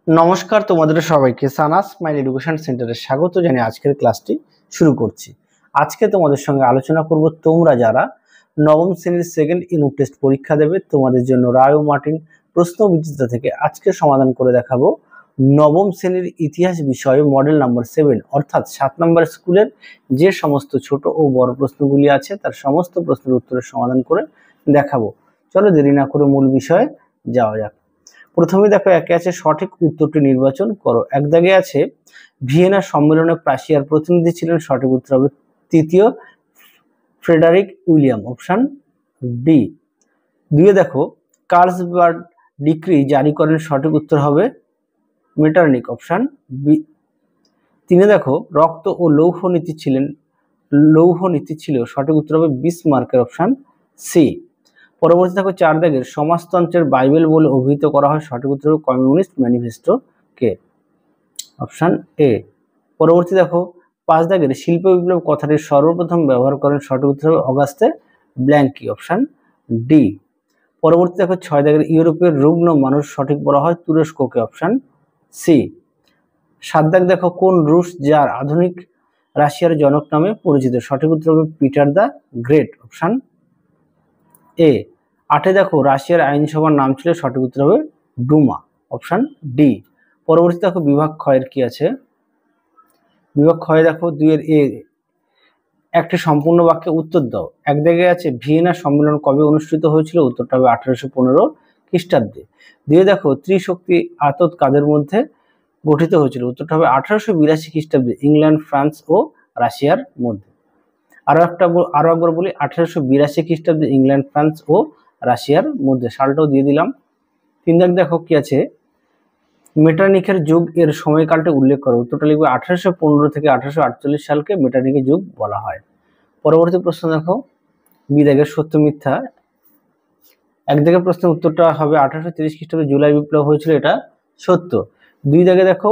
নমস্কার, তোমাদের সবাইকে সানাস স্মাইল এডুকেশন সেন্টারে স্বাগত জানিয়ে আজকের ক্লাসটি শুরু করছি। আজকে তোমাদের সঙ্গে আলোচনা করব তোমরা যারা নবম শ্রেণীর সেকেন্ড ইউনিট টেস্ট পরীক্ষা দেবে তোমাদের জন্য রায় ও মার্টিন প্রশ্ন বিচিত্রা থেকে আজকে সমাধান করে দেখাবো নবম শ্রেণীর ইতিহাস বিষয়ে মডেল নাম্বার 7 অর্থাৎ 7 নম্বর স্কুলের যে সমস্ত ছোট ও বড় প্রশ্নগুলি আছে তার সমস্ত প্রশ্নের উত্তরের সমাধান করে দেখাবো। চলো দেরি না করে মূল বিষয়ে যাওয়া যাক। প্রথমে দেখো একে আছে সঠিক উত্তরটি নির্বাচন করো। এক দাগে আছে ভিয়েনা সম্মেলনে প্রাশিয়ার প্রতিনিধি ছিলেন, সঠিক উত্তর হবে তৃতীয় ফ্রেডারিক উইলিয়াম, অপশন ডি। দুয়ে দেখো কার্লসবার্গ ডিক্রি জারি করেন, সঠিক উত্তর হবে মেটারনিক, অপশন বি। তিনে দেখো রক্ত ও লৌহ নীতি ছিল, সঠিক উত্তর হবে বিসমার্কের, অপশন সি। পরবর্তী দেখো 4 দাগের সমাজতন্ত্রের বাইবেল বলে অভিহিত করা হয়, সঠিক উত্তর হবে communist manifesto K, option A. পরবর্তী দেখো 5 দাগের শিল্প বিপ্লব কথাটি সর্বপ্রথম ব্যবহার করেন, সঠিক উত্তর হবে অগাস্তে ব্ল্যাঙ্কি, অপশন ডি। পরবর্তী দেখো 6 দাগের ইউরোপের রুগ্ন মানুষ সঠিক বলা হয় তুরস্ককে, অপশন সি। 7 দাগ দেখো কোন রুশ জার আধুনিক রাশিয়ার জনক নামে পরিচিত, সঠিক উত্তর হবে Peter the great, option A. 8 দেখো রাশিয়ার আইনসভার নাম ছিল, সঠিক উত্তর হবে ডুমা, অপশন ডি। পরবর্তী দেখো বিভাগ ক্ষয়ের কি আছে, বিভাগ ক্ষয়ে দেখো 2 এর এ একটি সম্পূর্ণ বাক্যে উত্তর দাও। এক জায়গায় আছে ভিয়েনা সম্মেলন কবে অনুষ্ঠিত হয়েছিল, উত্তরটা হবে 1815 খ্রিস্টাব্দে। দিয়ে দেখো ত্রিশক্তি আতত কাদের মধ্যে গঠিত হয়েছিল, উত্তরটা হবে 1882 খ্রিস্টাব্দে ইংল্যান্ড, ফ্রান্স ও রাশিয়ার মধ্যে। আরো একবার বলি 1882 খ্রিস্টাব্দে ইংল্যান্ড, ফ্রান্স ও রাশিয়ার মধ্যে, সালটাও দিয়ে দিলাম। 3 দাগ দেখো কি আছে মেটারনিখের যুগ এর সময়কালটা উল্লেখ করো, উত্তরটা লিখবে 1815 থেকে 1848 সালকে মেটারনিখের যুগ বলা হয়। পরবর্তী প্রশ্ন দেখো বি দাগের সত্য মিথ্যা। এক দাগের প্রশ্নের উত্তরটা হবে 1830 খ্রিস্টাব্দে জুলাই বিপ্লব হয়েছিল, এটা সত্য। 2 দাগে দেখো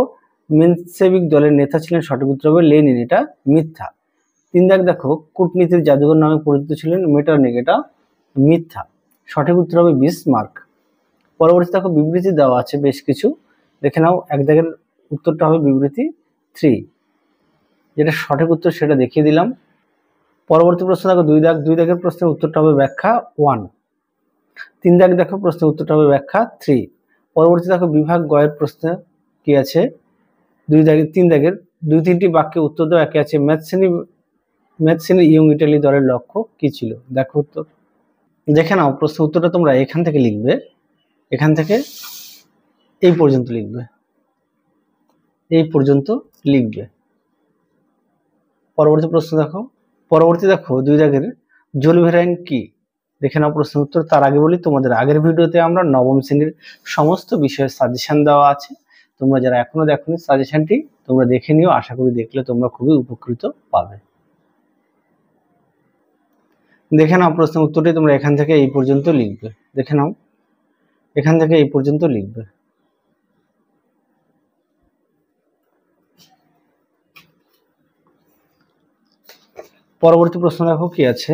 মেনসেভিক দলের নেতা ছিলেন, সঠিক উত্তর হবে লেনিন, এটা মিথ্যা। 3 দাগ দেখো কূটনীতির জাদুঘর নামে পরিচিত ছিলেন মেটারনিখ, এটা মিথ্যা, সঠিক উত্তর হবে বিসমার্ক। পরবর্তী দেখো বিবৃতি দেওয়া আছে বেশ কিছু, দেখে নাও। এক দাগের উত্তরটা হবে বিবৃতি 3, যেটা সঠিক উত্তর সেটা দেখিয়ে দিলাম। পরবর্তী প্রশ্ন দেখো 2 দাগের প্রশ্নের উত্তরটা হবে ব্যাখ্যা 1। 3 দাগ দেখো প্রশ্নের উত্তরটা হবে ব্যাখ্যা 3। পরবর্তী দেখো বিভাগ গয়ের প্রশ্ন কি আছে, 3 দাগের 2-3টি বাক্যে উত্তর দাও। একে আছে ম্যাথসিনি ইয়ং ইটালি দলের লক্ষ্য কি ছিল, দেখো উত্তর দেখে নাও। প্রশ্ন উত্তরটা তোমরা এখান থেকে লিখবে, এখান থেকে এই পর্যন্ত লিখবে, এই পর্যন্ত লিখবে। পরবর্তী প্রশ্ন দেখো 2 দাগের জোলভেরাইন কি, দেখে নাও প্রশ্ন উত্তর। তার আগে বলি তোমাদের আগের ভিডিওতে আমরা নবম শ্রেণীর সমস্ত বিষয়ের সাজেশন দেওয়া আছে, তোমরা যারা এখনো দেখোনি সাজেশনটি তোমরা দেখে নিও, আশা করি দেখলে তোমরা খুবই উপকৃত পাবে। দেখে নাও প্রশ্ন উত্তরটি তোমরা এখান থেকে এই পর্যন্ত লিখবে, দেখে নাও এখান থেকে এই পর্যন্ত লিখবে। পরবর্তী প্রশ্ন দেখো কি আছে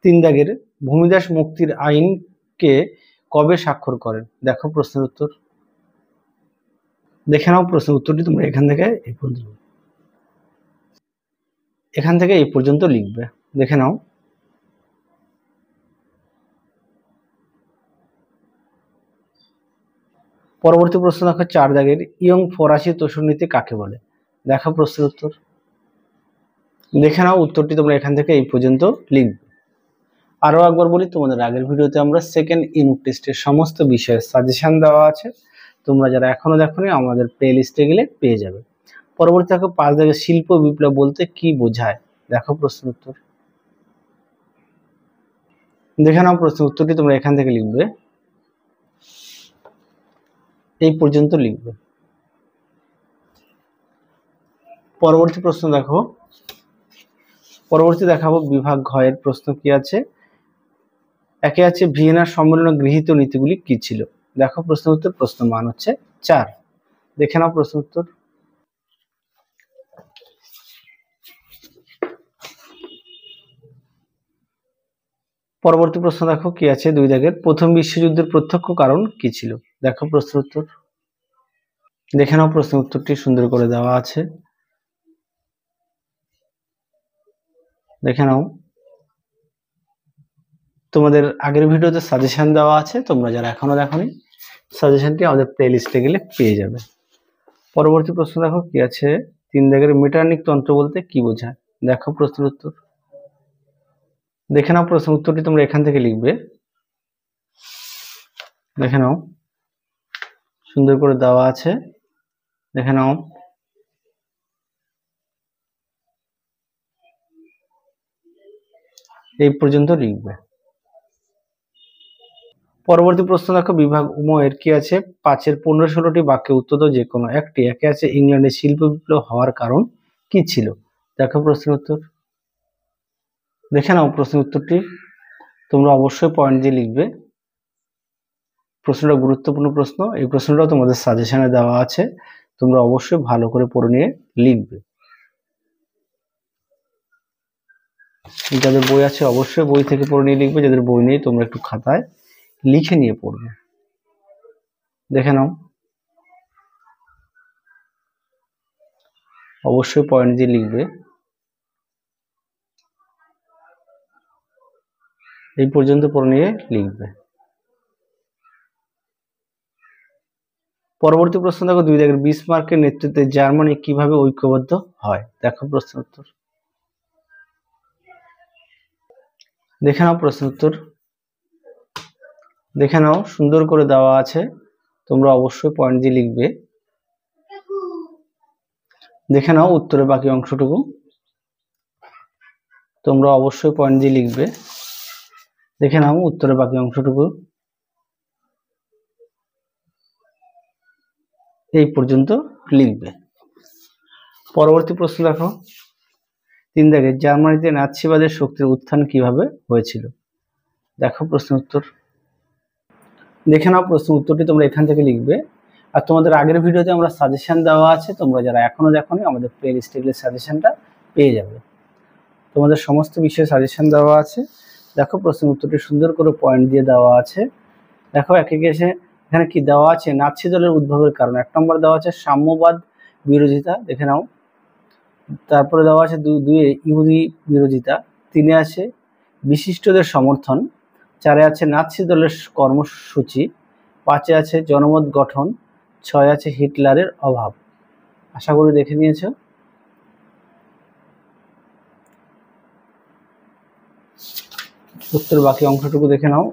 3 দাগের ভূমিদাস মুক্তির আইনকে কবে স্বাক্ষর করেন, দেখো প্রশ্নের উত্তর দেখে নাও। প্রশ্নের উত্তরটি তোমরা এখান থেকে এই পর্যন্ত লিখবে, দেখে নাও। পরবর্তী প্রশ্ন দেখো 4 দাগের ইয়ং ফরাসি তোষণ নীতি কাকে বলে, দেখো প্রশ্নের উত্তর দেখে নাও। উত্তরটি তোমরা এখান থেকে এই পর্যন্ত লিখবে। আরো একবার বলি তোমাদের আগের ভিডিওতে আমরা সেকেন্ড ইউনিট টেস্টের সমস্ত বিষয়ের সাজেশন দেওয়া আছে, তোমরা যারা এখনো দেখোনি আমাদের প্লে লিস্টে গেলে পেয়ে যাবে। পরবর্তী দেখো 5 দাগের শিল্প বিপ্লব বলতে কি বোঝায়, দেখো প্রশ্ন উত্তর দেখে নাও। প্রশ্নের উত্তরটি তোমরা এখান থেকে লিখবে, এই পর্যন্ত লিখবে। পরবর্তী প্রশ্ন দেখো দেখাবো বিভাগ ঘয়ের প্রশ্ন কি আছে। একে আছে ভিয়েনা সম্মেলনে গৃহীত নীতিগুলি কি ছিল, দেখো প্রশ্ন উত্তর। প্রশ্ন মান হচ্ছে 4, দেখে নাও প্রশ্ন উত্তর। পরবর্তী প্রশ্ন দেখো কি আছে 2 দাগের, প্রথম বিশ্বযুদ্ধের প্রত্যক্ষ কারণ কি ছিল? দেখো প্রশ্ন উত্তর, দেখে নাও প্রশ্ন উত্তরটি সুন্দর করে দেওয়া আছে, দেখে নাও। তোমাদের আগের ভিডিওতে সাজেশন দেওয়া আছে, তোমরা যারা এখনো দেখোনি সাজেশনটি আমাদের প্লে লিস্টে গেলে পেয়ে যাবে। পরবর্তী প্রশ্ন দেখো কি আছে 3 দাগের, মেটারনিক তন্ত্র বলতে কি বোঝায়? দেখো প্রশ্ন উত্তর, দেখে নাও প্রশ্ন উত্তরটি তোমরা এখান থেকে লিখবে, দেখে নাও সুন্দর করে দেওয়া আছে, দেখে নাও। এই পর্যন্ত লিখবে। পরবর্তী প্রশ্ন দেখো বিভাগ উময়ের কি আছে, 5-এর 15-16টি বাক্যে উত্তর যে কোনো একটি। একে আছে ইংল্যান্ডে শিল্প বিপ্লব হওয়ার কারণ কি ছিল? দেখো প্রশ্ন উত্তর, দেখে নাও প্রশ্ন উত্তরটি, তোমরা অবশ্যই পয়েন্ট দিয়ে লিখবে। প্রশ্নটা গুরুত্বপূর্ণ প্রশ্ন, এই প্রশ্নটা তোমাদের সাজেশনে দেওয়া আছে, তোমরা অবশ্যই ভালো করে পড়ে নিয়ে লিখবে। যাদের বই আছে অবশ্যই বই থেকে পড়ে নিয়ে লিখবে, যাদের বই নেই তোমরা একটু খাতায় লিখে নিয়ে পড়বে। দেখে নাও, অবশ্যই পয়েন্ট দিয়ে লিখবে। এই পর্যন্ত পড়ে নিয়ে লিখবে। পরবর্তী প্রশ্ন দেখো 2 দাগের, বিসমার্কের নেতৃত্বে জার্মানি কিভাবে ঐক্যবদ্ধ হয়? দেখো প্রশ্ন উত্তর, দেখে নাও প্রশ্ন উত্তর, দেখে নাও সুন্দর করে দেওয়া আছে, তোমরা অবশ্যই পয়েন্ট দিয়ে লিখবে। দেখে নাও উত্তরের বাকি অংশটুকু, তোমরা অবশ্যই পয়েন্ট দিয়ে লিখবে। দেখে নাও উত্তরের বাকি অংশটুকু, এই পর্যন্ত লিখবে। পরবর্তী প্রশ্ন দেখো 3 দাগের, জার্মানিতে নাৎসিবাদের শক্তির উত্থান কিভাবে হয়েছিল? দেখো প্রশ্ন উত্তর, দেখে নাও প্রশ্ন উত্তরটি তোমরা এখান থেকে লিখবে। আর তোমাদের আগের ভিডিওতে আমরা সাজেশন দেওয়া আছে, তোমরা যারা এখনো দেখোনি আমাদের প্লে লিস্টে গেলে সাজেশনটা পেয়ে যাবে। তোমাদের সমস্ত বিষয়ে সাজেশন দেওয়া আছে। দেখো প্রশ্ন উত্তরটি সুন্দর করে পয়েন্ট দিয়ে দেওয়া আছে। দেখো একে এসে এখানে কি দেওয়া আছে, নাৎসি দলের উদ্ভবের কারণ 1 নম্বর দেওয়া আছে সাম্যবাদ বিরোধিতা, দেখে নাও। তারপরে দেওয়া আছে 2 ইহুদি বিরোধিতা, 3 আছে বিশিষ্টদের সমর্থন, 4 আছে নাৎসি দলের কর্মসূচি, 5 আছে জনমত গঠন, 6 আছে হিটলারের অভাব। আশা করি দেখে নিয়েছো। উত্তর বাকি অংশটুকু দেখে নাও,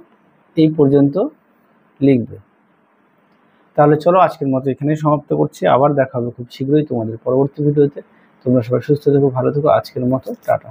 এই পর্যন্ত লিখবে। তাহলে চলো আজকের মতো এখানেই সমাপ্ত করছি, আবার দেখা হবে খুব শীঘ্রই তোমাদের পরবর্তী ভিডিওতে। তোমরা সবাই সুস্থ থেকো, ভালো থেকো, আজকের মতো টাটা।